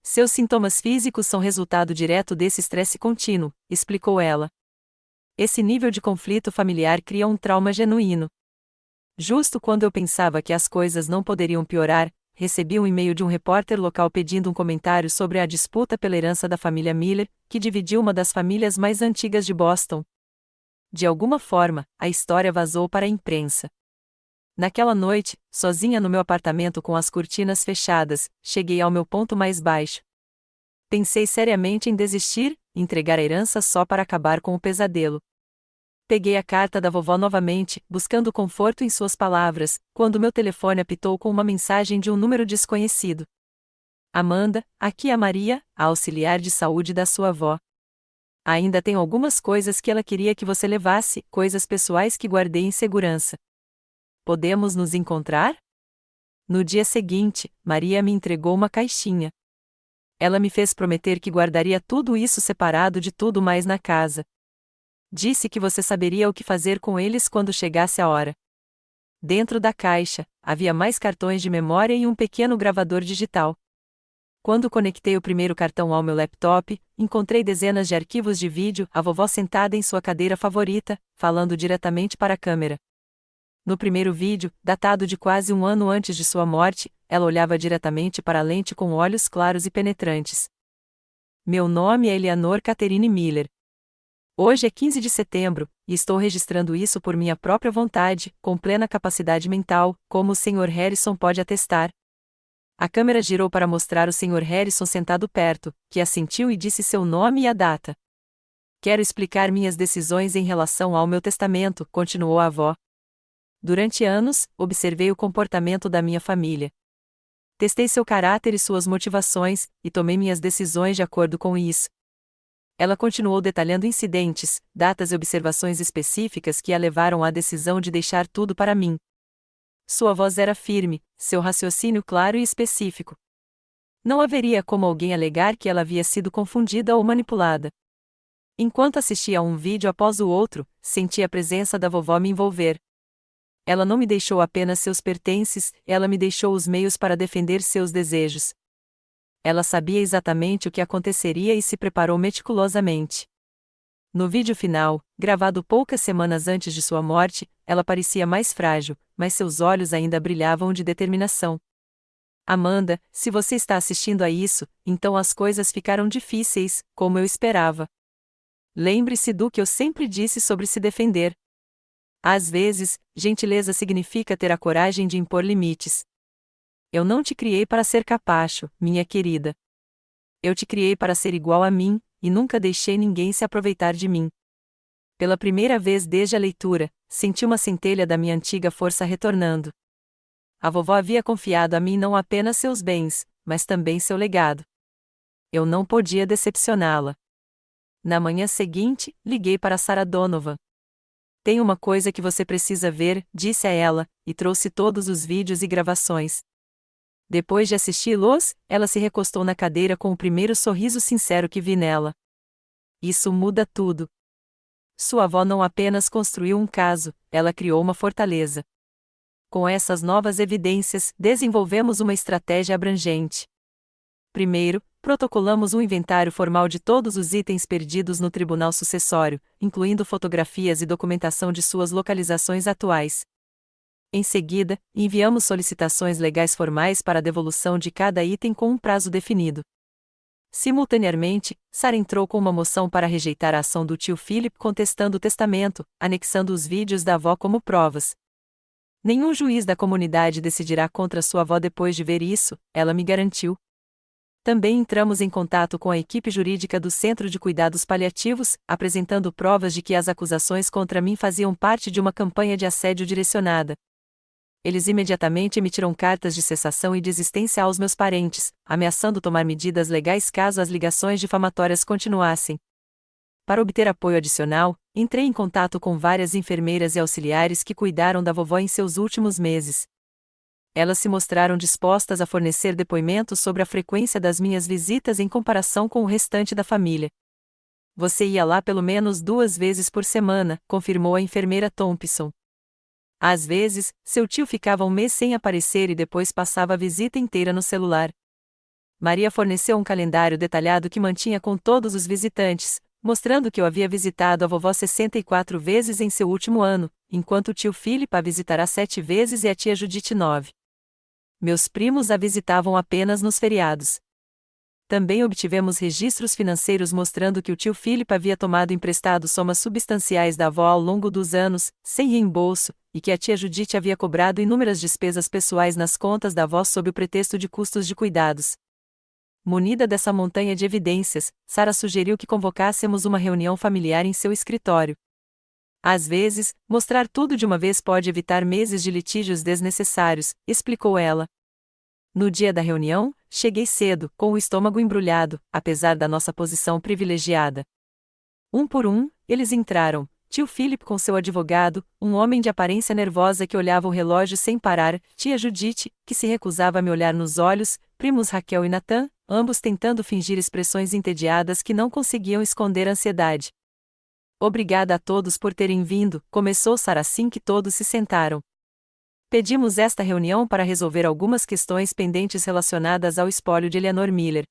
Seus sintomas físicos são resultado direto desse estresse contínuo, explicou ela. Esse nível de conflito familiar cria um trauma genuíno. Justo quando eu pensava que as coisas não poderiam piorar, recebi um e-mail de um repórter local pedindo um comentário sobre a disputa pela herança da família Miller, que dividiu uma das famílias mais antigas de Boston. De alguma forma, a história vazou para a imprensa. Naquela noite, sozinha no meu apartamento com as cortinas fechadas, cheguei ao meu ponto mais baixo. Pensei seriamente em desistir, entregar a herança só para acabar com o pesadelo. Peguei a carta da vovó novamente, buscando conforto em suas palavras, quando meu telefone apitou com uma mensagem de um número desconhecido. Amanda, aqui é Maria, a auxiliar de saúde da sua avó. Ainda tem algumas coisas que ela queria que você levasse, coisas pessoais que guardei em segurança. Podemos nos encontrar? No dia seguinte, Maria me entregou uma caixinha. Ela me fez prometer que guardaria tudo isso separado de tudo mais na casa. Disse que você saberia o que fazer com eles quando chegasse a hora. Dentro da caixa, havia mais cartões de memória e um pequeno gravador digital. Quando conectei o primeiro cartão ao meu laptop, encontrei dezenas de arquivos de vídeo, a vovó sentada em sua cadeira favorita, falando diretamente para a câmera. No primeiro vídeo, datado de quase 1 ano antes de sua morte, ela olhava diretamente para a lente com olhos claros e penetrantes. Meu nome é Eleanor Catherine Miller. Hoje é 15 de setembro, e estou registrando isso por minha própria vontade, com plena capacidade mental, como o Sr. Harrison pode atestar. A câmera girou para mostrar o Sr. Harrison sentado perto, que assentiu e disse seu nome e a data. Quero explicar minhas decisões em relação ao meu testamento, continuou a avó. Durante anos, observei o comportamento da minha família. Testei seu caráter e suas motivações, e tomei minhas decisões de acordo com isso. Ela continuou detalhando incidentes, datas e observações específicas que a levaram à decisão de deixar tudo para mim. Sua voz era firme, seu raciocínio claro e específico. Não haveria como alguém alegar que ela havia sido confundida ou manipulada. Enquanto assistia a um vídeo após o outro, senti a presença da vovó me envolver. Ela não me deixou apenas seus pertences, ela me deixou os meios para defender seus desejos. Ela sabia exatamente o que aconteceria e se preparou meticulosamente. No vídeo final, gravado poucas semanas antes de sua morte, ela parecia mais frágil, mas seus olhos ainda brilhavam de determinação. Amanda, se você está assistindo a isso, então as coisas ficaram difíceis, como eu esperava. Lembre-se do que eu sempre disse sobre se defender. Às vezes, gentileza significa ter a coragem de impor limites. Eu não te criei para ser capacho, minha querida. Eu te criei para ser igual a mim, e nunca deixei ninguém se aproveitar de mim. Pela primeira vez desde a leitura, senti uma centelha da minha antiga força retornando. A vovó havia confiado a mim não apenas seus bens, mas também seu legado. Eu não podia decepcioná-la. Na manhã seguinte, liguei para Sarah Donovan. Tem uma coisa que você precisa ver, disse a ela, e trouxe todos os vídeos e gravações. Depois de assisti-los, ela se recostou na cadeira com o primeiro sorriso sincero que vi nela. Isso muda tudo. Sua avó não apenas construiu um caso, ela criou uma fortaleza. Com essas novas evidências, desenvolvemos uma estratégia abrangente. Primeiro, protocolamos um inventário formal de todos os itens perdidos no tribunal sucessório, incluindo fotografias e documentação de suas localizações atuais. Em seguida, enviamos solicitações legais formais para a devolução de cada item com um prazo definido. Simultaneamente, Sarah entrou com uma moção para rejeitar a ação do tio Philip contestando o testamento, anexando os vídeos da avó como provas. Nenhum juiz da comunidade decidirá contra sua avó depois de ver isso, ela me garantiu. Também entramos em contato com a equipe jurídica do Centro de Cuidados Paliativos, apresentando provas de que as acusações contra mim faziam parte de uma campanha de assédio direcionada. Eles imediatamente emitiram cartas de cessação e desistência aos meus parentes, ameaçando tomar medidas legais caso as ligações difamatórias continuassem. Para obter apoio adicional, entrei em contato com várias enfermeiras e auxiliares que cuidaram da vovó em seus últimos meses. Elas se mostraram dispostas a fornecer depoimentos sobre a frequência das minhas visitas em comparação com o restante da família. Você ia lá pelo menos 2 vezes por semana, confirmou a enfermeira Thompson. Às vezes, seu tio ficava um mês sem aparecer e depois passava a visita inteira no celular. Maria forneceu um calendário detalhado que mantinha com todos os visitantes, mostrando que eu havia visitado a vovó 64 vezes em seu último ano, enquanto o tio Philip a visitará 7 vezes e a tia Judith 9. Meus primos a visitavam apenas nos feriados. Também obtivemos registros financeiros mostrando que o tio Philip havia tomado emprestado somas substanciais da avó ao longo dos anos, sem reembolso, e que a tia Judith havia cobrado inúmeras despesas pessoais nas contas da avó sob o pretexto de custos de cuidados. Munida dessa montanha de evidências, Sarah sugeriu que convocássemos uma reunião familiar em seu escritório. Às vezes, mostrar tudo de uma vez pode evitar meses de litígios desnecessários, explicou ela. No dia da reunião, cheguei cedo, com o estômago embrulhado, apesar da nossa posição privilegiada. Um por um, eles entraram, tio Philip com seu advogado, um homem de aparência nervosa que olhava o relógio sem parar, tia Judith, que se recusava a me olhar nos olhos, primos Raquel e Nathan, ambos tentando fingir expressões entediadas que não conseguiam esconder a ansiedade. Obrigada a todos por terem vindo, começou Sarah assim que todos se sentaram. Pedimos esta reunião para resolver algumas questões pendentes relacionadas ao espólio de Eleanor Miller.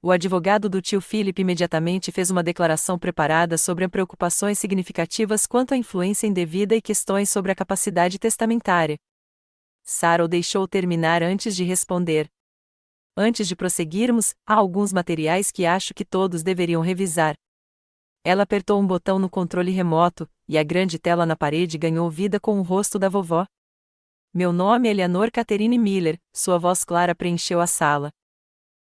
O advogado do tio Philip imediatamente fez uma declaração preparada sobre preocupações significativas quanto à influência indevida e questões sobre a capacidade testamentária. Sarah o deixou terminar antes de responder. Antes de prosseguirmos, há alguns materiais que acho que todos deveriam revisar. Ela apertou um botão no controle remoto, e a grande tela na parede ganhou vida com o rosto da vovó. Meu nome é Eleanor Catherine Miller, sua voz clara preencheu a sala.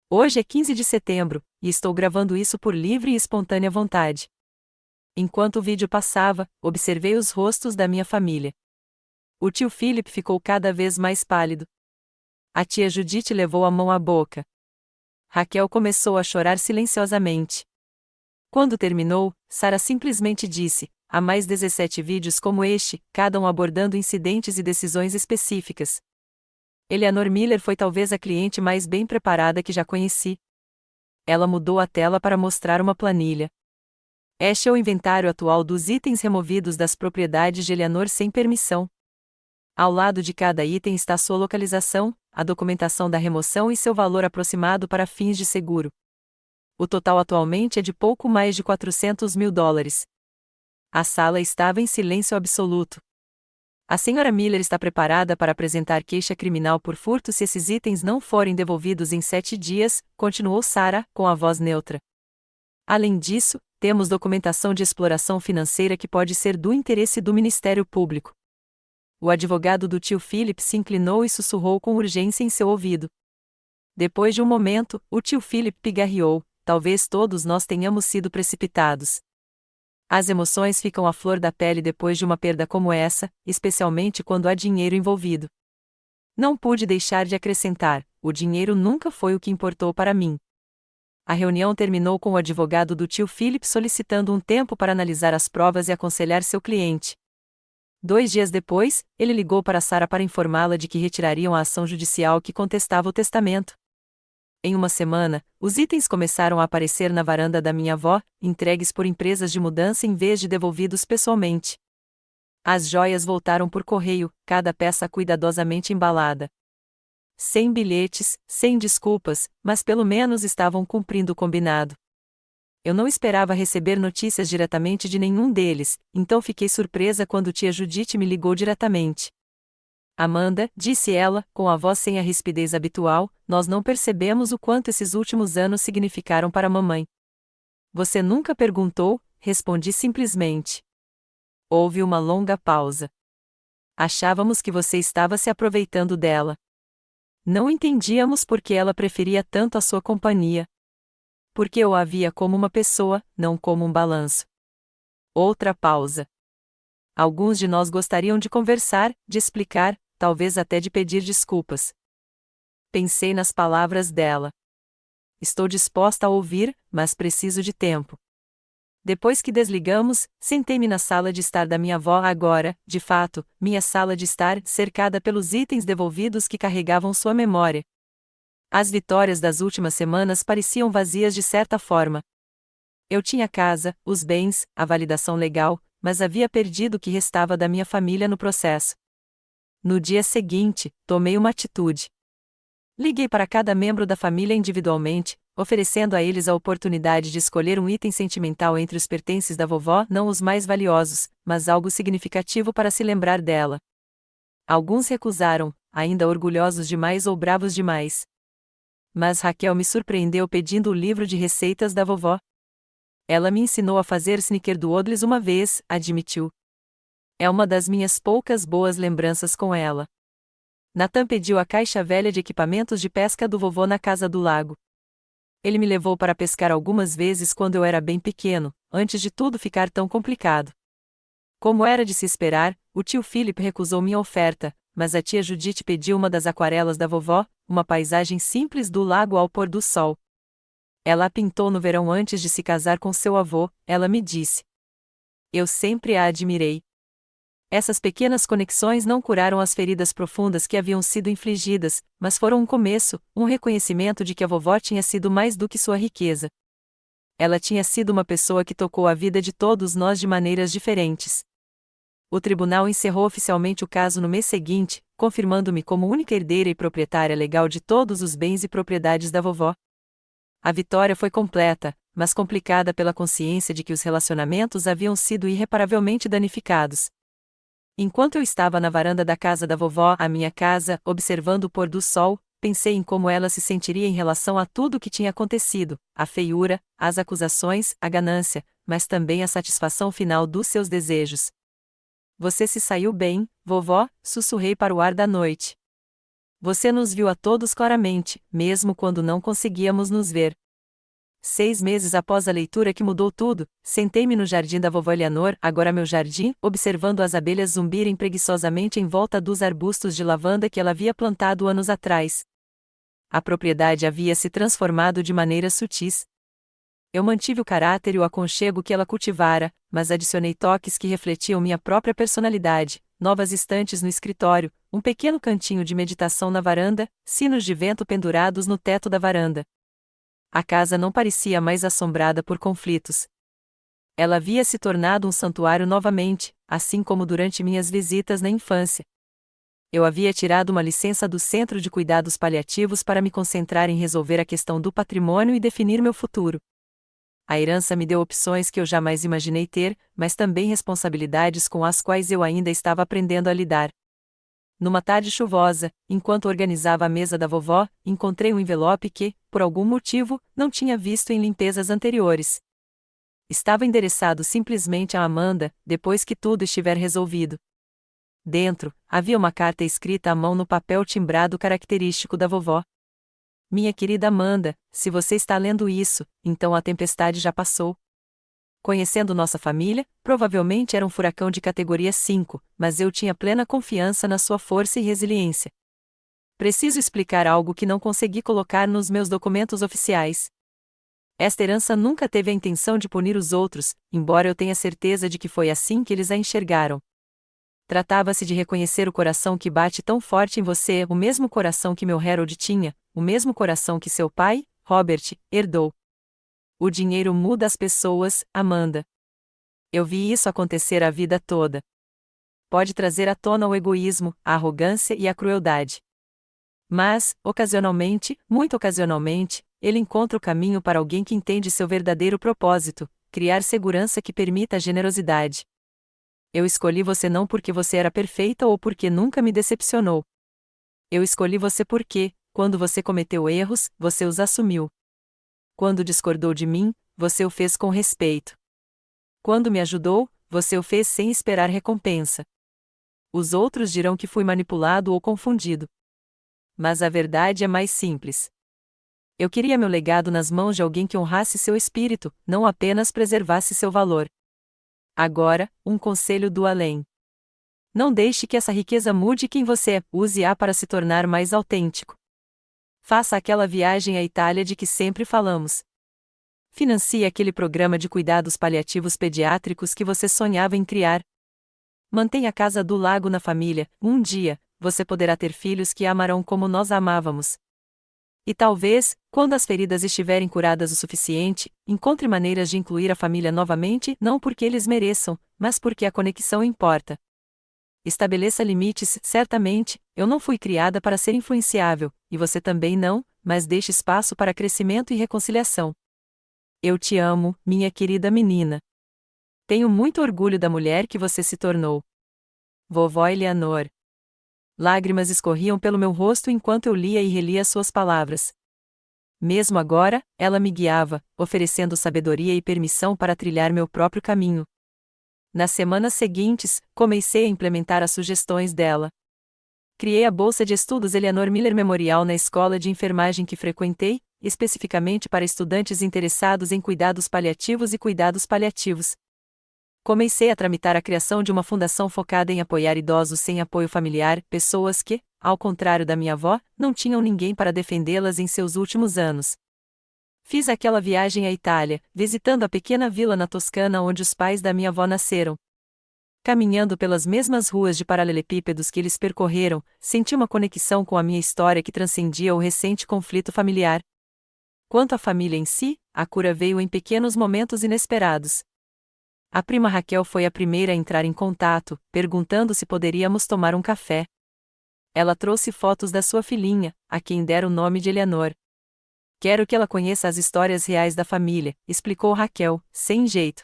Hoje é 15 de setembro, e estou gravando isso por livre e espontânea vontade. Enquanto o vídeo passava, observei os rostos da minha família. O tio Philip ficou cada vez mais pálido. A tia Judite levou a mão à boca. Raquel começou a chorar silenciosamente. Quando terminou, Sarah simplesmente disse: há mais 17 vídeos como este, cada um abordando incidentes e decisões específicas. Eleanor Miller foi talvez a cliente mais bem preparada que já conheci. Ela mudou a tela para mostrar uma planilha. Este é o inventário atual dos itens removidos das propriedades de Eleanor sem permissão. Ao lado de cada item está sua localização, a documentação da remoção e seu valor aproximado para fins de seguro. O total atualmente é de pouco mais de $400 mil. A sala estava em silêncio absoluto. A senhora Miller está preparada para apresentar queixa criminal por furto se esses itens não forem devolvidos em 7 dias, continuou Sarah, com a voz neutra. Além disso, temos documentação de exploração financeira que pode ser do interesse do Ministério Público. O advogado do tio Philip se inclinou e sussurrou com urgência em seu ouvido. Depois de um momento, o tio Philip pigarreou: talvez todos nós tenhamos sido precipitados. As emoções ficam à flor da pele depois de uma perda como essa, especialmente quando há dinheiro envolvido. Não pude deixar de acrescentar: o dinheiro nunca foi o que importou para mim. A reunião terminou com o advogado do tio Philip solicitando um tempo para analisar as provas e aconselhar seu cliente. 2 dias depois, ele ligou para Sarah para informá-la de que retirariam a ação judicial que contestava o testamento. Em uma semana, os itens começaram a aparecer na varanda da minha avó, entregues por empresas de mudança em vez de devolvidos pessoalmente. As joias voltaram por correio, cada peça cuidadosamente embalada. Sem bilhetes, sem desculpas, mas pelo menos estavam cumprindo o combinado. Eu não esperava receber notícias diretamente de nenhum deles, então fiquei surpresa quando tia Judite me ligou diretamente. Amanda, disse ela, com a voz sem a rispidez habitual, nós não percebemos o quanto esses últimos anos significaram para mamãe. Você nunca perguntou, respondi simplesmente. Houve uma longa pausa. Achávamos que você estava se aproveitando dela. Não entendíamos por que ela preferia tanto a sua companhia. Porque eu a via como uma pessoa, não como um balanço. Outra pausa. Alguns de nós gostariam de conversar, de explicar, talvez até de pedir desculpas. Pensei nas palavras dela. Estou disposta a ouvir, mas preciso de tempo. Depois que desligamos, sentei-me na sala de estar da minha avó agora, de fato, minha sala de estar, cercada pelos itens devolvidos que carregavam sua memória. As vitórias das últimas semanas pareciam vazias de certa forma. Eu tinha casa, os bens, a validação legal, mas havia perdido o que restava da minha família no processo. No dia seguinte, tomei uma atitude. Liguei para cada membro da família individualmente, oferecendo a eles a oportunidade de escolher um item sentimental entre os pertences da vovó, não os mais valiosos, mas algo significativo para se lembrar dela. Alguns recusaram, ainda orgulhosos demais ou bravos demais. Mas Raquel me surpreendeu pedindo o livro de receitas da vovó. Ela me ensinou a fazer snickerdoodles uma vez, admitiu. É uma das minhas poucas boas lembranças com ela. Nathan pediu a caixa velha de equipamentos de pesca do vovô na casa do lago. Ele me levou para pescar algumas vezes quando eu era bem pequeno, antes de tudo ficar tão complicado. Como era de se esperar, o tio Philip recusou minha oferta, mas a tia Judite pediu uma das aquarelas da vovó, uma paisagem simples do lago ao pôr do sol. Ela a pintou no verão antes de se casar com seu avô, ela me disse. Eu sempre a admirei. Essas pequenas conexões não curaram as feridas profundas que haviam sido infligidas, mas foram um começo, um reconhecimento de que a vovó tinha sido mais do que sua riqueza. Ela tinha sido uma pessoa que tocou a vida de todos nós de maneiras diferentes. O tribunal encerrou oficialmente o caso no mês seguinte, confirmando-me como única herdeira e proprietária legal de todos os bens e propriedades da vovó. A vitória foi completa, mas complicada pela consciência de que os relacionamentos haviam sido irreparavelmente danificados. Enquanto eu estava na varanda da casa da vovó, a minha casa, observando o pôr do sol, pensei em como ela se sentiria em relação a tudo o que tinha acontecido, a feiura, as acusações, a ganância, mas também a satisfação final dos seus desejos. Você se saiu bem, vovó, sussurrei para o ar da noite. Você nos viu a todos claramente, mesmo quando não conseguíamos nos ver. 6 meses após a leitura que mudou tudo, sentei-me no jardim da vovó Eleanor, agora meu jardim, observando as abelhas zumbirem preguiçosamente em volta dos arbustos de lavanda que ela havia plantado anos atrás. A propriedade havia se transformado de maneiras sutis. Eu mantive o caráter e o aconchego que ela cultivara, mas adicionei toques que refletiam minha própria personalidade, novas estantes no escritório, um pequeno cantinho de meditação na varanda, sinos de vento pendurados no teto da varanda. A casa não parecia mais assombrada por conflitos. Ela havia se tornado um santuário novamente, assim como durante minhas visitas na infância. Eu havia tirado uma licença do Centro de Cuidados Paliativos para me concentrar em resolver a questão do patrimônio e definir meu futuro. A herança me deu opções que eu jamais imaginei ter, mas também responsabilidades com as quais eu ainda estava aprendendo a lidar. Numa tarde chuvosa, enquanto organizava a mesa da vovó, encontrei um envelope que, por algum motivo, não tinha visto em limpezas anteriores. Estava endereçado simplesmente a Amanda, depois que tudo estiver resolvido. Dentro, havia uma carta escrita à mão no papel timbrado característico da vovó. Minha querida Amanda, se você está lendo isso, então a tempestade já passou. Conhecendo nossa família, provavelmente era um furacão de categoria 5, mas eu tinha plena confiança na sua força e resiliência. Preciso explicar algo que não consegui colocar nos meus documentos oficiais. Esta herança nunca teve a intenção de punir os outros, embora eu tenha certeza de que foi assim que eles a enxergaram. Tratava-se de reconhecer o coração que bate tão forte em você, o mesmo coração que meu Harold tinha, o mesmo coração que seu pai, Robert, herdou. O dinheiro muda as pessoas, Amanda. Eu vi isso acontecer a vida toda. Pode trazer à tona o egoísmo, a arrogância e a crueldade. Mas, ocasionalmente, muito ocasionalmente, ele encontra o caminho para alguém que entende seu verdadeiro propósito, criar segurança que permita a generosidade. Eu escolhi você não porque você era perfeita ou porque nunca me decepcionou. Eu escolhi você porque, quando você cometeu erros, você os assumiu. Quando discordou de mim, você o fez com respeito. Quando me ajudou, você o fez sem esperar recompensa. Os outros dirão que fui manipulado ou confundido. Mas a verdade é mais simples. Eu queria meu legado nas mãos de alguém que honrasse seu espírito, não apenas preservasse seu valor. Agora, um conselho do além. Não deixe que essa riqueza mude quem você é, use-a para se tornar mais autêntico. Faça aquela viagem à Itália de que sempre falamos. Financie aquele programa de cuidados paliativos pediátricos que você sonhava em criar. Mantenha a casa do lago na família, um dia, você poderá ter filhos que a amarão como nós a amávamos. E talvez, quando as feridas estiverem curadas o suficiente, encontre maneiras de incluir a família novamente, não porque eles mereçam, mas porque a conexão importa. Estabeleça limites, certamente, eu não fui criada para ser influenciável, e você também não, mas deixe espaço para crescimento e reconciliação. Eu te amo, minha querida menina. Tenho muito orgulho da mulher que você se tornou. Vovó Eleanor. Lágrimas escorriam pelo meu rosto enquanto eu lia e relia suas palavras. Mesmo agora, ela me guiava, oferecendo sabedoria e permissão para trilhar meu próprio caminho. Nas semanas seguintes, comecei a implementar as sugestões dela. Criei a Bolsa de Estudos Eleanor Miller Memorial na escola de enfermagem que frequentei, especificamente para estudantes interessados em cuidados paliativos e cuidados paliativos. Comecei a tramitar a criação de uma fundação focada em apoiar idosos sem apoio familiar, pessoas que, ao contrário da minha avó, não tinham ninguém para defendê-las em seus últimos anos. Fiz aquela viagem à Itália, visitando a pequena vila na Toscana onde os pais da minha avó nasceram. Caminhando pelas mesmas ruas de paralelepípedos que eles percorreram, senti uma conexão com a minha história que transcendia o recente conflito familiar. Quanto à família em si, a cura veio em pequenos momentos inesperados. A prima Raquel foi a primeira a entrar em contato, perguntando se poderíamos tomar um café. Ela trouxe fotos da sua filhinha, a quem dera o nome de Eleanor. Quero que ela conheça as histórias reais da família, explicou Raquel, sem jeito.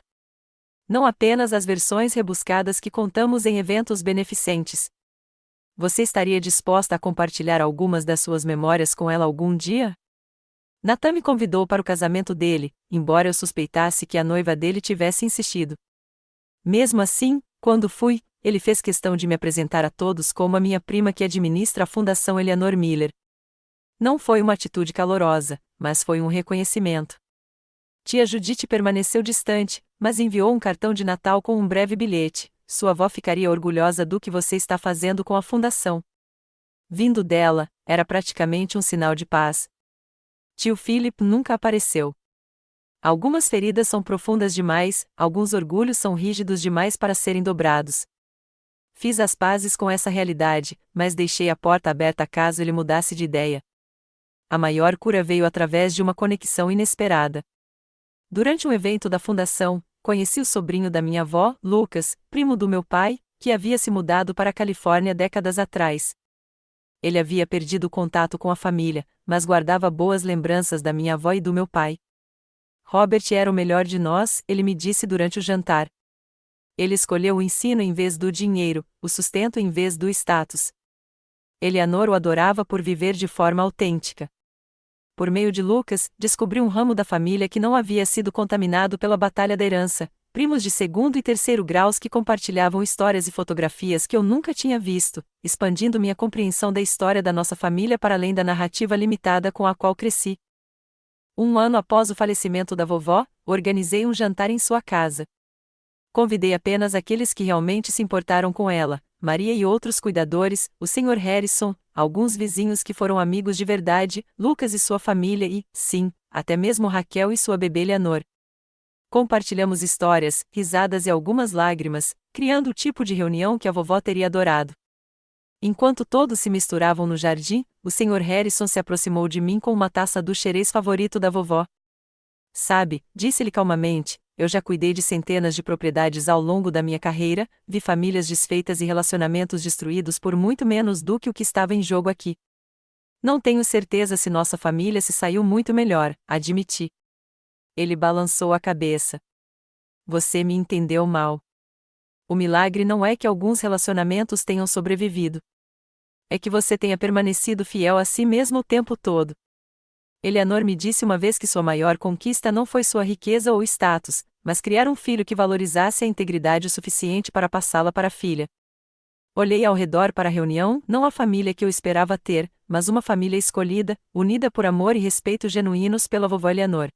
Não apenas as versões rebuscadas que contamos em eventos beneficentes. Você estaria disposta a compartilhar algumas das suas memórias com ela algum dia? Natan me convidou para o casamento dele, embora eu suspeitasse que a noiva dele tivesse insistido. Mesmo assim, quando fui, ele fez questão de me apresentar a todos como a minha prima que administra a Fundação Eleanor Miller. Não foi uma atitude calorosa, mas foi um reconhecimento. Tia Judite permaneceu distante, mas enviou um cartão de Natal com um breve bilhete. Sua avó ficaria orgulhosa do que você está fazendo com a fundação. Vindo dela, era praticamente um sinal de paz. Tio Philip nunca apareceu. Algumas feridas são profundas demais, alguns orgulhos são rígidos demais para serem dobrados. Fiz as pazes com essa realidade, mas deixei a porta aberta caso ele mudasse de ideia. A maior cura veio através de uma conexão inesperada. Durante um evento da fundação, conheci o sobrinho da minha avó, Lucas, primo do meu pai, que havia se mudado para a Califórnia décadas atrás. Ele havia perdido o contato com a família, mas guardava boas lembranças da minha avó e do meu pai. Robert era o melhor de nós, ele me disse durante o jantar. Ele escolheu o ensino em vez do dinheiro, o sustento em vez do status. Eleanor o adorava por viver de forma autêntica. Por meio de Lucas, descobri um ramo da família que não havia sido contaminado pela batalha da herança, primos de segundo e terceiro graus que compartilhavam histórias e fotografias que eu nunca tinha visto, expandindo minha compreensão da história da nossa família para além da narrativa limitada com a qual cresci. Um ano após o falecimento da vovó, organizei um jantar em sua casa. Convidei apenas aqueles que realmente se importaram com ela, Maria e outros cuidadores, o Sr. Harrison, alguns vizinhos que foram amigos de verdade, Lucas e sua família e, sim, até mesmo Raquel e sua bebê Leonor. Compartilhamos histórias, risadas e algumas lágrimas, criando o tipo de reunião que a vovó teria adorado. Enquanto todos se misturavam no jardim, o Sr. Harrison se aproximou de mim com uma taça do xerez favorito da vovó. Sabe, disse-lhe calmamente, eu já cuidei de centenas de propriedades ao longo da minha carreira, vi famílias desfeitas e relacionamentos destruídos por muito menos do que o que estava em jogo aqui. Não tenho certeza se nossa família se saiu muito melhor, admiti. Ele balançou a cabeça. Você me entendeu mal. O milagre não é que alguns relacionamentos tenham sobrevivido. É que você tenha permanecido fiel a si mesmo o tempo todo. Eleanor me disse uma vez que sua maior conquista não foi sua riqueza ou status, mas criar um filho que valorizasse a integridade o suficiente para passá-la para a filha. Olhei ao redor para a reunião, não a família que eu esperava ter, mas uma família escolhida, unida por amor e respeito genuínos pela vovó Eleanor.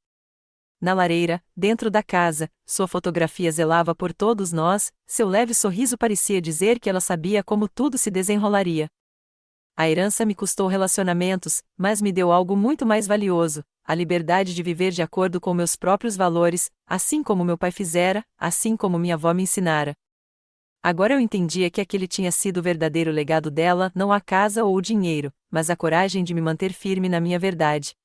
Na lareira, dentro da casa, sua fotografia zelava por todos nós, seu leve sorriso parecia dizer que ela sabia como tudo se desenrolaria. A herança me custou relacionamentos, mas me deu algo muito mais valioso, a liberdade de viver de acordo com meus próprios valores, assim como meu pai fizera, assim como minha avó me ensinara. Agora eu entendia que aquele tinha sido o verdadeiro legado dela, não a casa ou o dinheiro, mas a coragem de me manter firme na minha verdade.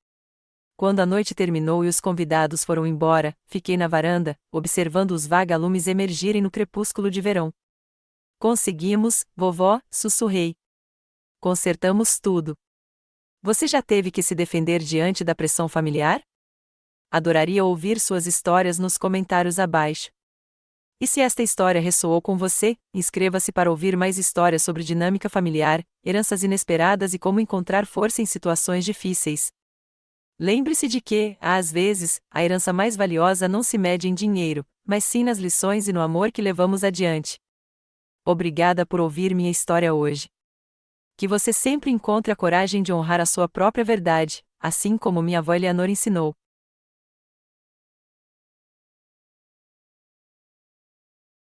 Quando a noite terminou e os convidados foram embora, fiquei na varanda, observando os vagalumes emergirem no crepúsculo de verão. Conseguimos, vovó, sussurrei. Consertamos tudo. Você já teve que se defender diante da pressão familiar? Adoraria ouvir suas histórias nos comentários abaixo. E se esta história ressoou com você, inscreva-se para ouvir mais histórias sobre dinâmica familiar, heranças inesperadas e como encontrar força em situações difíceis. Lembre-se de que, às vezes, a herança mais valiosa não se mede em dinheiro, mas sim nas lições e no amor que levamos adiante. Obrigada por ouvir minha história hoje. Que você sempre encontre a coragem de honrar a sua própria verdade, assim como minha avó Eleanor ensinou.